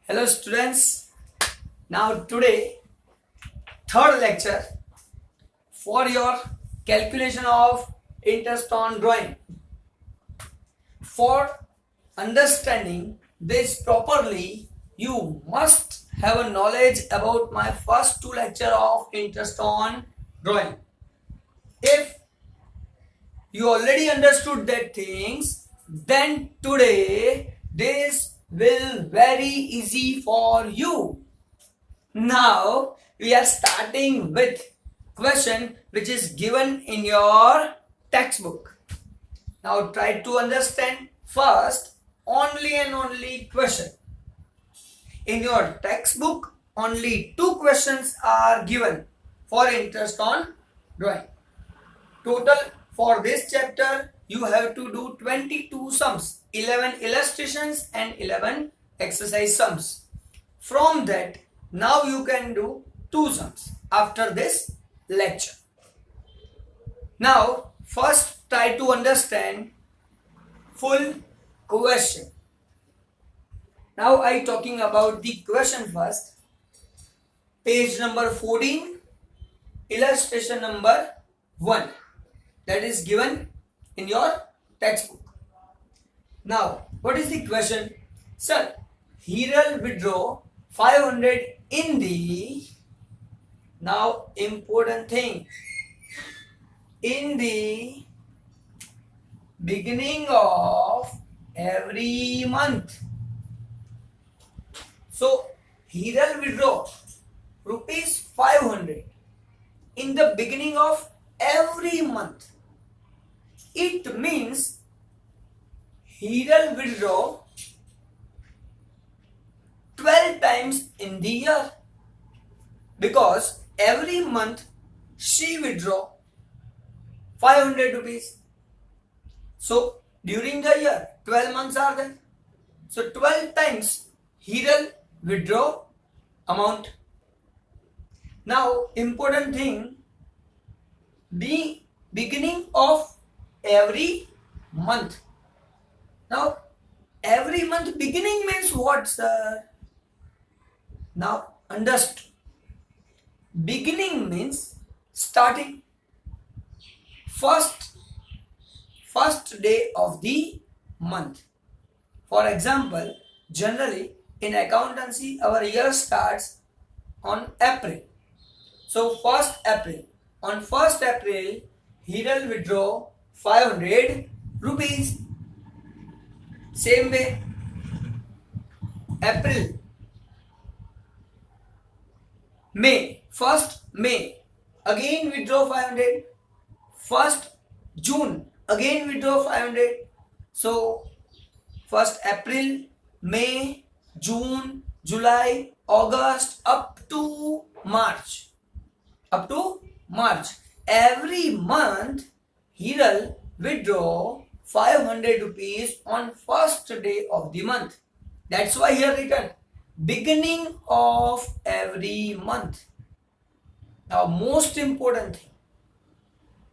Hello students. Now today third lecture for your calculation of interest on drawing. For understanding this properly, you must have a knowledge about my first two lecture of interest on drawing. If you already understood that things, then today this will very easy for you. Now we are starting with question which is given in your textbook. Now try to understand first only and only question. In your textbook only two questions are given for interest on drawing. Total for this chapter you have to do 22 sums, 11 illustrations and 11 exercise sums. From that now you can do two sums after this lecture. Now first try to understand full question. Now I talking about the question first. Page number 14, illustration number 1, that is given in your textbook. Now what is the question? Sir, Hiral withdraw 500 in the, now important thing, in the beginning of every month. So Hiral withdraw rupees 500 in the beginning of every month. It means Hiral withdraw 12 times in the year, because every month she withdraw 500 rupees. So during the year 12 months are there. So 12 times Hiral withdraw amount. Now important thing, the beginning of every month. Now every month beginning means what, sir? Now understand. Beginning means starting. First day of the month. For example, generally in accountancy our year starts on April. So 1st April. On 1st April, Hiral withdraw 500 rupees. Same way, April, May, 1st May, again withdraw 500. 1st June, again withdraw 500. So 1st April, May, June, July, August, up to March. Every month Hiral withdraw 500 rupees on 1st day of the month. That's why here written beginning of every month. Now most important thing,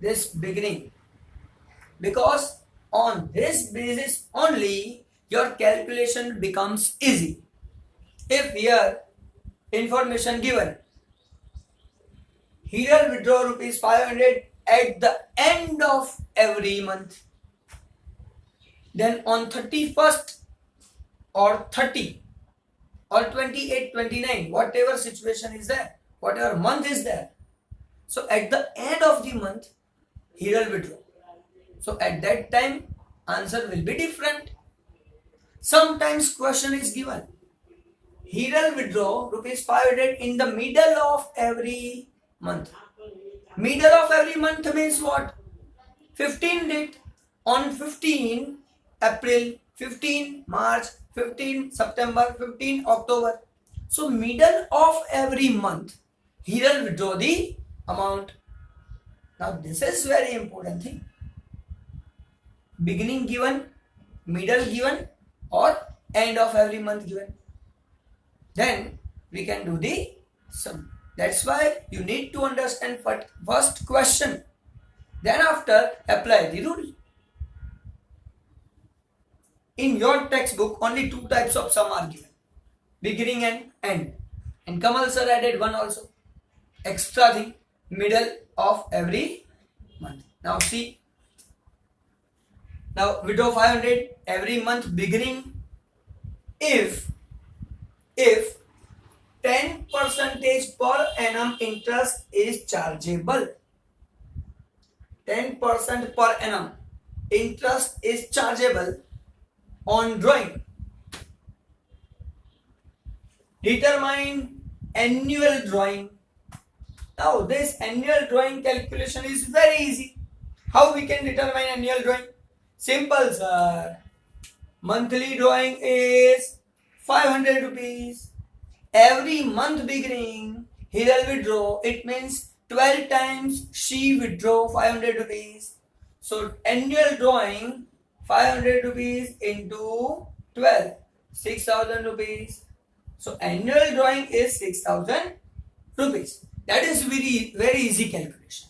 this beginning, because on this basis only your calculation becomes easy. If here information given, Hiral withdraw rupees 500 at the end of every month, then on 31st or 30 or 28, 29, whatever situation is there, whatever month is there, so at the end of the month Hiral withdraw. So at that time answer will be different. Sometimes question is given, Hiral withdraw rupees 500 in the middle of every month. Middle of every month means what? 15 date. On 15 April, 15 March, 15 September, 15 October. So middle of every month Hiral withdraw the amount. Now this is very important thing. Beginning given, middle given, or end of every month given. Then we can do the sum. That's why you need to understand first question. Then after apply the rule. In your textbook only two types of sum are given. beginning and end. And Kamal sir added one also extra thing, middle of every month. Now see, now withdraw 500 every month beginning if 10 percentage per annum interest is chargeable. 10% per annum interest is chargeable on drawing. Determine annual drawing. Now this annual drawing calculation is very easy. How we can determine annual drawing? Simple, sir. Monthly drawing is 500 rupees. Every month beginning, he will withdraw. It means 12 times she withdraw 500 rupees. So annual drawing 500 rupees into 12, 6,000 rupees. So annual drawing is 6,000 rupees. That is very easy calculation.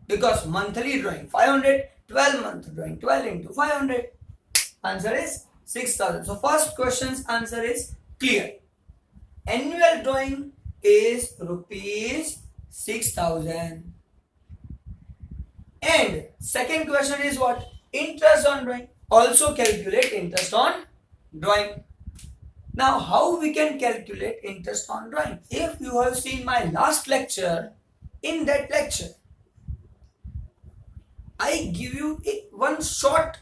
Because monthly drawing 500, 12 month drawing 12 into 500. Answer is 6,000. So first question's answer is clear. Annual drawing is rupees 6,000. And second question is what? Interest on drawing. Also calculate interest on drawing. Now how we can calculate interest on drawing? If you have seen my last lecture, in that lecture, I give you one short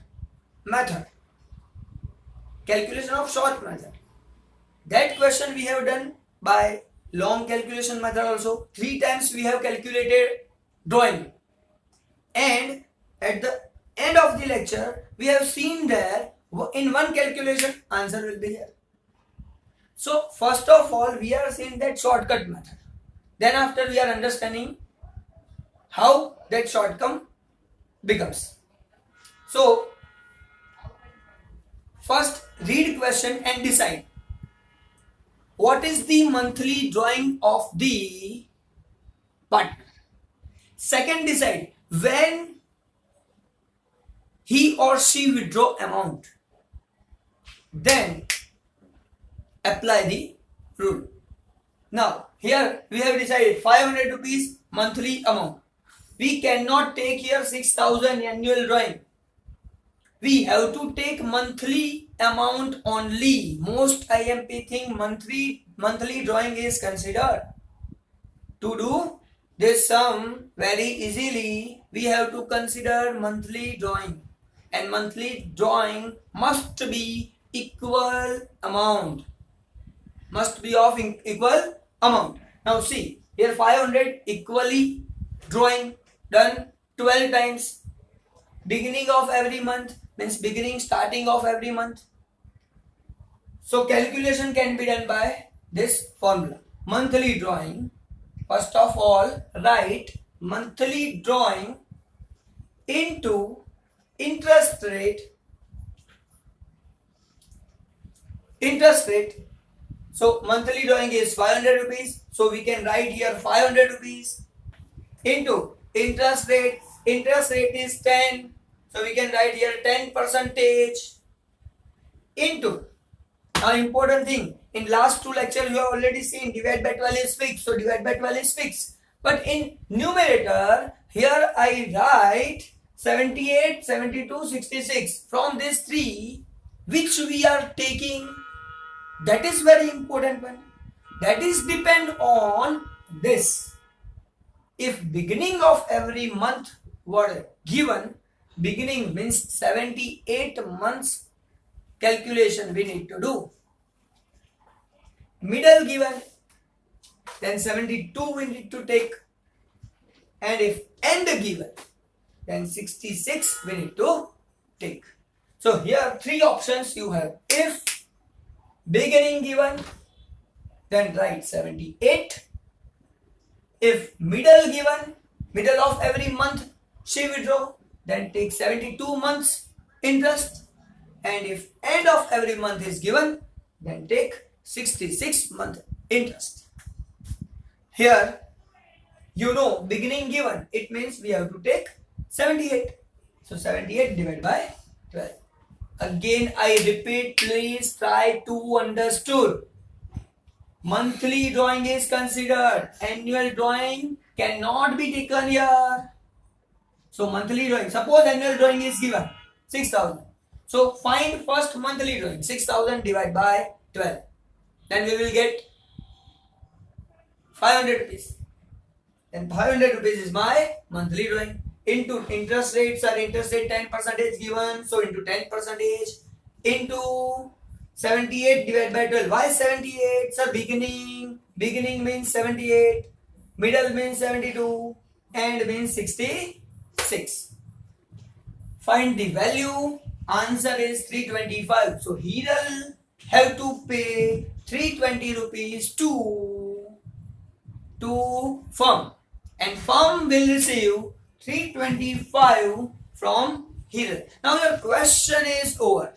method. Calculation of short method. That question we have done by long calculation method also. 3 times we have calculated drawing. And at the end of the lecture, we have seen that in one calculation, answer will be here. So first of all, we are seeing that shortcut method. Then after we are understanding how that shortcut becomes. So first read question and decide. What is the monthly drawing of the partner? Second, decide when he or she withdraw amount. Then apply the rule. Now here we have decided 500 rupees monthly amount. We cannot take here 6,000 annual drawing. We have to take monthly amount only. Most IMP think monthly drawing is considered. To do this sum very easily, we have to consider monthly drawing. And monthly drawing must be equal amount. Must be of equal amount. Now see, here 500 equally drawing done 12 times. Beginning of every month means starting of every month. So calculation can be done by this formula. Monthly drawing. First of all, write monthly drawing into interest rate. So monthly drawing is 500 rupees. So we can write here 500 rupees into interest rate. Interest rate is 10. So we can write here 10% into. Now important thing, in last 2 lectures you have already seen divide by 12 is fixed. So divide by 12 is fixed. But in numerator, here I write 78, 72, 66. From these 3, which we are taking, that is very important one. That is depend on this. If beginning of every month were given, beginning means 78 months calculation we need to do. Middle given, then 72 we need to take. And if end given, then 66 we need to take. So here 3 options you have. If beginning given, then write 78. If middle given, middle of every month she withdraw, then take 72 months interest. And if end of every month is given, then take 66 month interest. Here, you know, beginning given, it means we have to take 78. So 78 divided by 12. Again, I repeat, please try to understood. monthly drawing is considered. Annual drawing cannot be taken here. So monthly drawing, suppose annual drawing is given 6,000. So find first monthly drawing, 6,000 divided by 12. Then we will get 500 rupees. Then 500 rupees is my monthly drawing. Into interest rates are interest rate 10% given. So into 10% into 78 divided by 12. Why 78? Sir, beginning. Beginning means 78. Middle means 72. End means 66. Find the value. Answer is 325. So he'll have to pay 320 rupees to firm. And firm will receive 325 from Hiral. Now your question is over.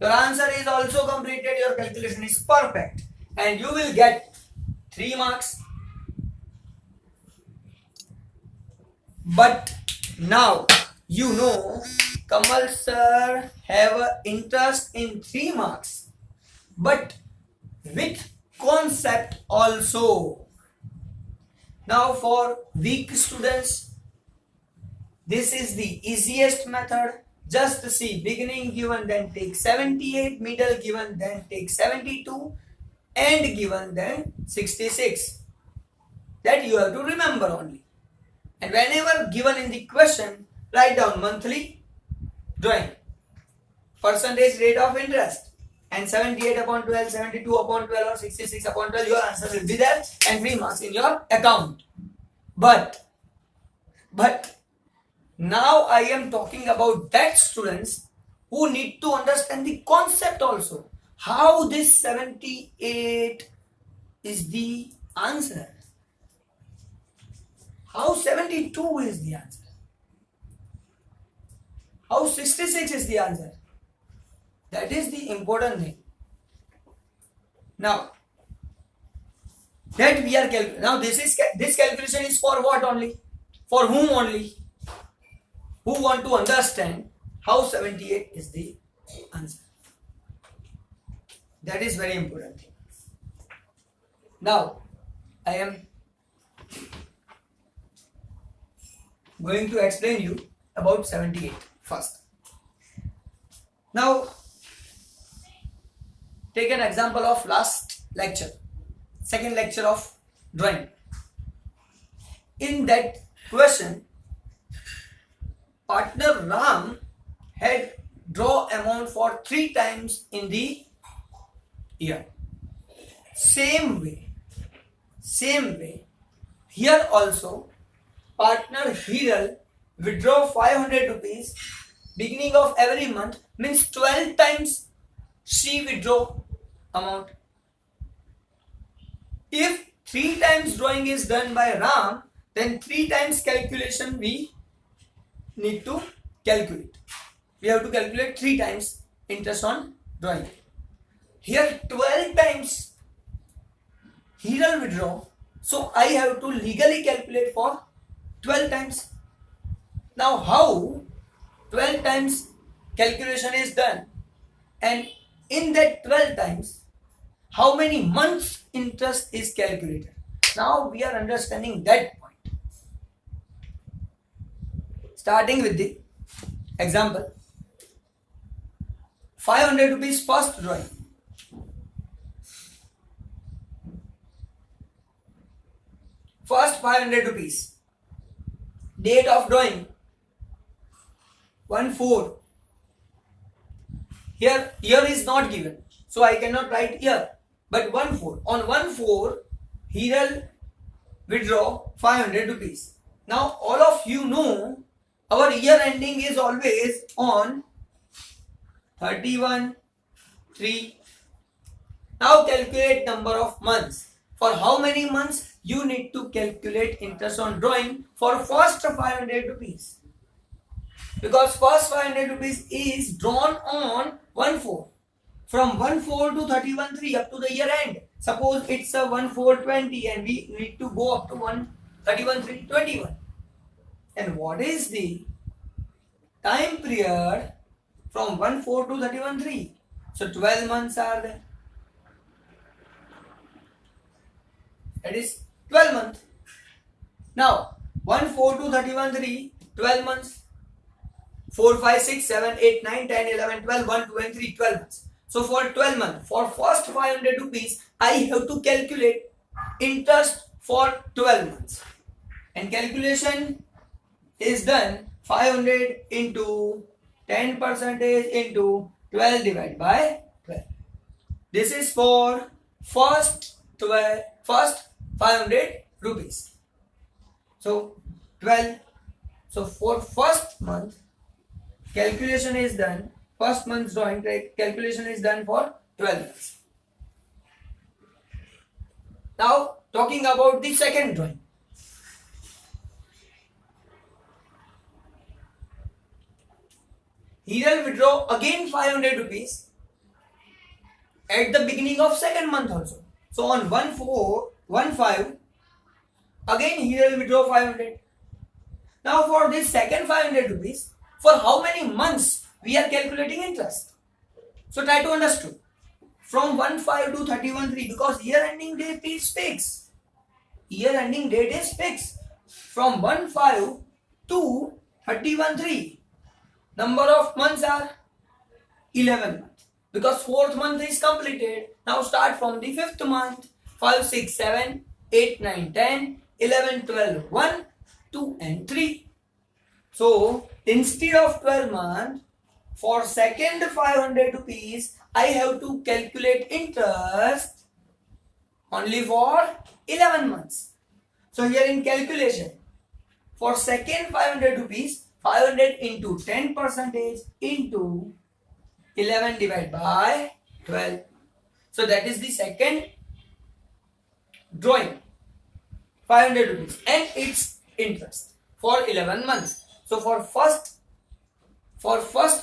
Your answer is also completed. Your calculation is perfect. And you will get 3 marks. But now you know Kamal sir have an interest in 3 marks. But with concept also. Now for weak students, this is the easiest method. Just see, beginning given, then take 78, middle given, then take 72, end given, then 66. That you have to remember only. And whenever given in the question, write down monthly drawing, percentage rate of interest, and 78 upon 12, 72 upon 12 or 66 upon 12, your answer will be there and 3 marks in your account. But now I am talking about that students who need to understand the concept also. How this 78 is the answer. How 72 is the answer. How 66 is the answer. That is the important thing. Now, that we are calculating. Now this calculation is for what only? For whom only? Who want to understand how 78 is the answer. That is very important thing. Now, I am going to explain you about 78 first. Now, take an example of last lecture, second lecture of drawing. In that question, partner Ram had draw amount for 3 times in the year. Same way, here also partner Hiral withdraw 500 rupees beginning of every month, means 12 times she withdraw amount. If 3 times drawing is done by Ram, then 3 times calculation we need to calculate. We have to calculate 3 times interest on drawing. Here 12 times Hiral withdraw, so I have to legally calculate for 12 times. Now how 12 times calculation is done, and in that 12 times how many months interest is calculated. Now we are understanding that point. Starting with the example, 500 rupees first drawing. First 500 rupees. Date of drawing 1/4. Here year is not given, so I cannot write year, but 1/4. On 1/4, Hiral withdraw 500 rupees. Now all of you know our year ending is always on 31/3. Now calculate number of months. For how many months? You need to calculate interest on drawing for first 500 rupees. Because first 500 rupees is drawn on 1/4. From 1/4 to 31/3 up to the year end. Suppose it's a 1/4/20 and we need to go up to 31/3/21. And what is the time period from 1/4 to 31/3? So 12 months are there. that is 12 months. Now 1, 4, 2, 31, 3, 12 months. 4, 5, 6, 7, 8, 9, 10, 11, 12, 1, 2 and 3, 12 months. So for 12 months, for first 500 rupees, I have to calculate interest for 12 months. And calculation is done 500 into 10% into 12 divided by 12. This is for first 500 rupees. So 12. So for first month, calculation is done. First month's drawing calculation is done for 12 months. Now talking about the second drawing. He will withdraw again 500 rupees at the beginning of second month also. So on 1/4/15 again he will withdraw 500. Now for this second 500 rupees, for how many months we are calculating interest? So try to understand. From 1/5 to 31/3 because year ending date is fixed. Year ending date is fixed. From 1/5 to 31/3. Number of months are 11 months. Because fourth month is completed. Now start from the fifth month. 5, 6, 7, 8, 9, 10, 11, 12, 1, 2 and 3. So instead of 12 months, for second 500 rupees, I have to calculate interest only for 11 months. So here in calculation, for second 500 rupees, 500 into 10% into 11 divided by 12. So that is the second drawing. 500 rupees and its interest for 11 months. So for first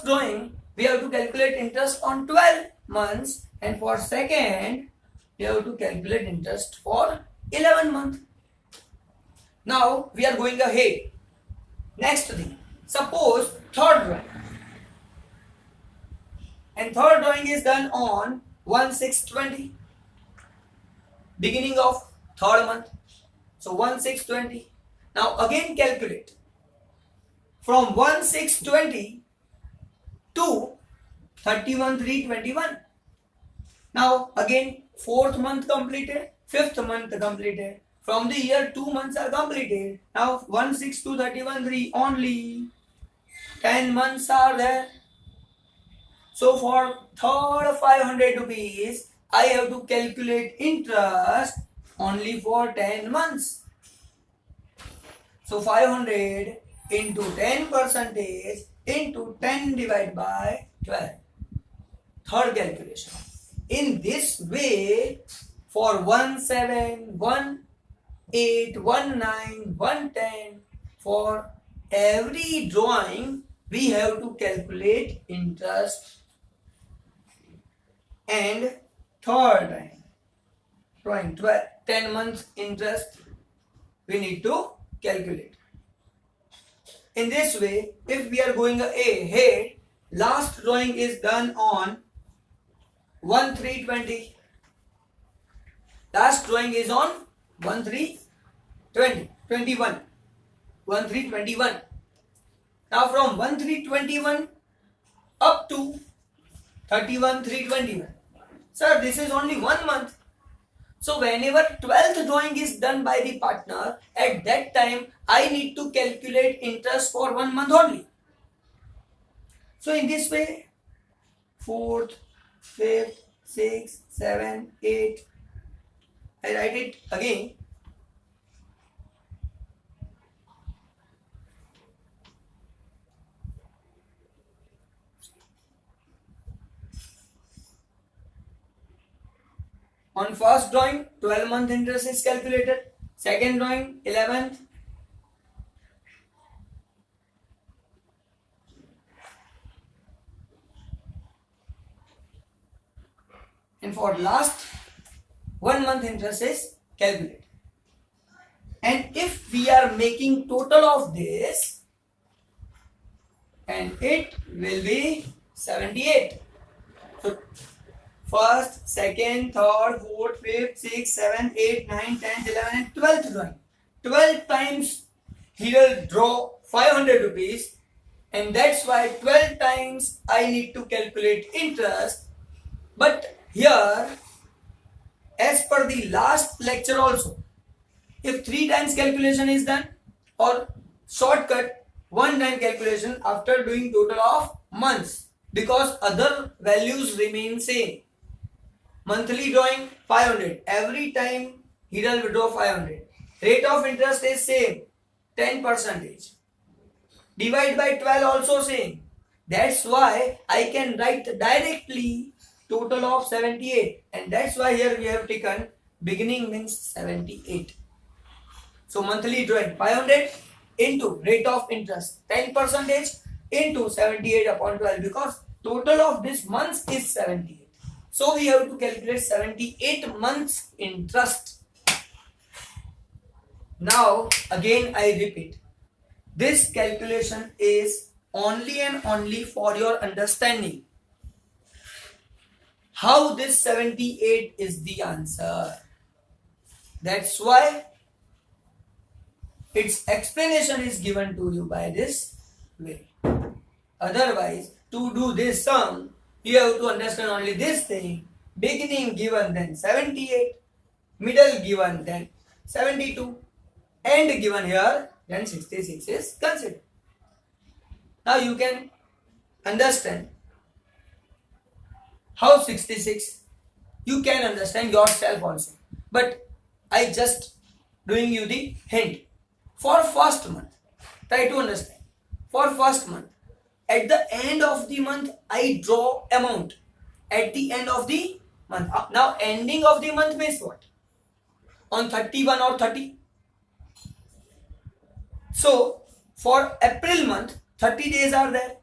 drawing, we have to calculate interest on 12 months and for second, we have to calculate interest for 11 months. Now we are going ahead. Next thing. Suppose third drawing. And third drawing is done on 1/6/20. Beginning of third month. So 1/6/20. Now again calculate. From 1/6/20 to 31/3/21. Now again fourth month completed, fifth month completed. From the year 2 months are completed. Now 1/6 to 31/3 only 10 months are there. So for third 500 rupees, I have to calculate interest only for 10 months. So 500 into 10% into 10 divided by 12. Third calculation. In this way, for 1/7, 1/8, 1/9, 1/10, for every drawing, we have to calculate interest. And third time, drawing 10 months interest, we need to calculate. In this way, if we are going ahead, last drawing is done on 1/3/20. Last drawing is on 1/3/21. 1/3/21. Now from 1/3/21 up to 31/3/21. Sir, this is only 1 month. So whenever 12th drawing is done by the partner, at that time I need to calculate interest for 1 month only. So in this way, 4th, 5th, 6th, 7th, 8th, I write it again. On first drawing, 12 month interest is calculated. Second drawing, 11th. And for last, 1 month interest is calculated. And if we are making total of this, and it will be 78. So first, second, third, fourth, 5th, 6th, 7th, 8th, 9th, 10th, 11th, and 12th drawing. 12 times he will draw 500 rupees, and that's why 12 times I need to calculate interest. But here, as per the last lecture also, if 3 times calculation is done, or shortcut 1 time calculation after doing total of months, because other values remain same. Monthly drawing 500, every time he will withdraw 500. Rate of interest is same, 10%. Divide by 12 also same. That's why I can write directly total of 78, and that's why here we have taken beginning means 78. So monthly drawing 500 into rate of interest 10% into 78 upon 12, because total of this months is 78. So we have to calculate 78 months interest. Now again I repeat, this calculation is only and only for your understanding. How this 78 is the answer. That's why its explanation is given to you by this way. Otherwise, to do this sum, you have to understand only this thing. Beginning given, then 78, middle given, then 72, end given here, then 66 is considered. Now you can understand how 66, you can understand yourself also. But I just doing you the hint. For first month, try to understand. For first month, at the end of the month, I draw amount. At the end of the month. Now, ending of the month means what? On 31 or 30. So, for April month, 30 days are there.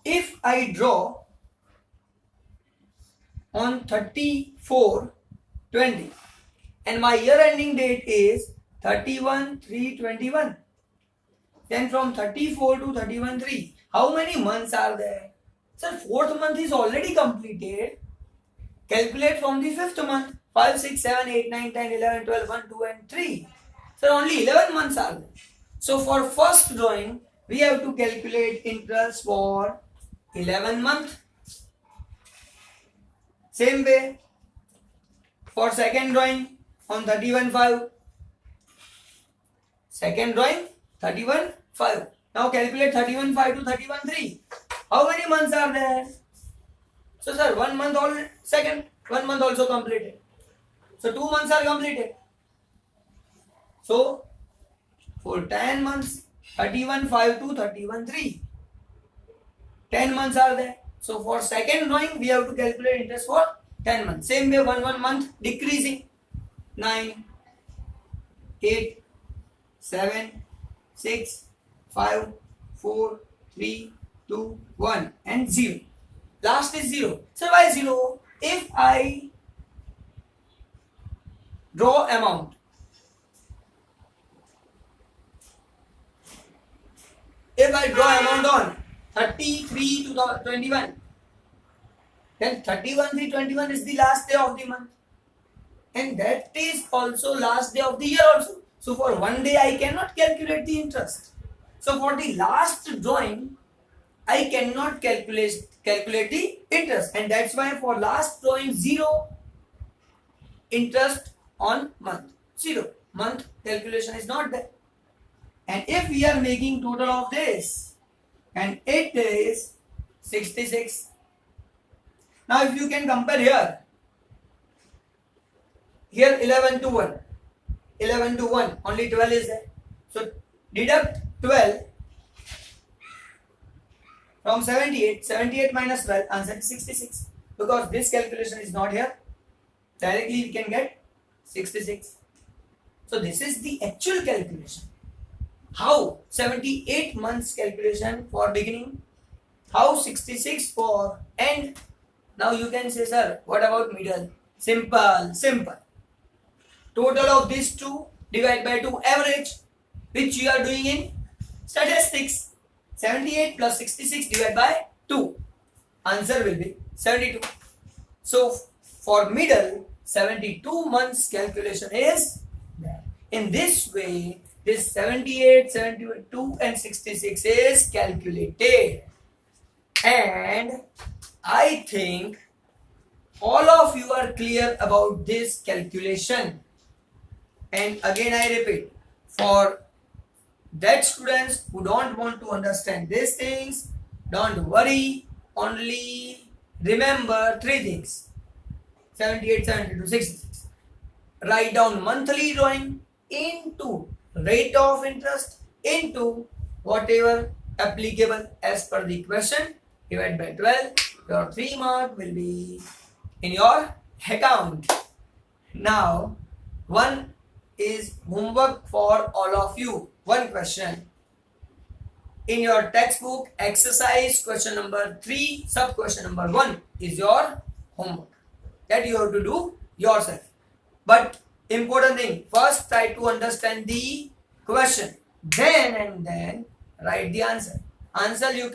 If I draw on 34/20 and my year ending date is 31/3/21, then from 34 to 31/3, how many months are there? Sir, fourth month is already completed. Calculate from the fifth month. 5, 6, 7, 8, 9, 10, 11, 12, 1, 2 and 3. Sir, only 11 months are there. So for first drawing, we have to calculate interest for 11 months. Same way, for second drawing on 31/5. Second drawing 31/5. Now calculate 31/5 to 31/3. How many months are there? So sir, 1 month all second, 1 month also completed. So 2 months are completed. So for 10 months, 31/5 to 31/3. 10 months are there. So for second drawing, we have to calculate interest for 10 months. Same way, 1 month decreasing. 9, 8, 7, 6, 5, 4, 3, 2, 1 and 0. Last is 0. So why 0? If I draw amount, on 33 to 21, then 31/3/21 is the last day of the month, and that is also last day of the year also. So for one day I cannot calculate the interest. So for the last drawing, I cannot calculate the interest, and that's why for last drawing 0 interest on month, 0 month calculation is not there. And if we are making total of this, and it is 66. Now if you can compare here 11 to 1, 11 to 1, only 12 is there. So deduct 12 from 78, 78 minus 12, answer is 66. Because this calculation is not here, directly we can get 66. So this is the actual calculation. How 78 months calculation for beginning, how 66 for end. Now you can say, sir, what about middle? Simple. Total of these two divide by 2, average, which you are doing in statistics. 78 plus 66 divided by 2. Answer will be 72. So For middle, 72 months calculation is there. In this way, this 78, 72 and 66 is calculated. And I think all of you are clear about this calculation. And again I repeat, for that students who don't want to understand these things, don't worry, only remember three things: 78, 72, 66. Write down monthly drawing into rate of interest into whatever applicable as per the question, divide by 12. Your 3 mark will be in your account. Now, one is homework for all of you. One question. In your textbook, exercise question number 3, sub question number 1 is your homework that you have to do yourself. But important thing, first try to understand the question, then write the answer. Answer you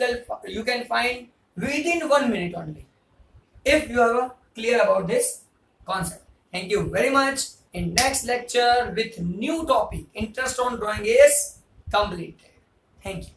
can find within 1 minute only if you are clear about this concept. Thank you very much. In next lecture with new topic, interest on drawing is completed. Thank you.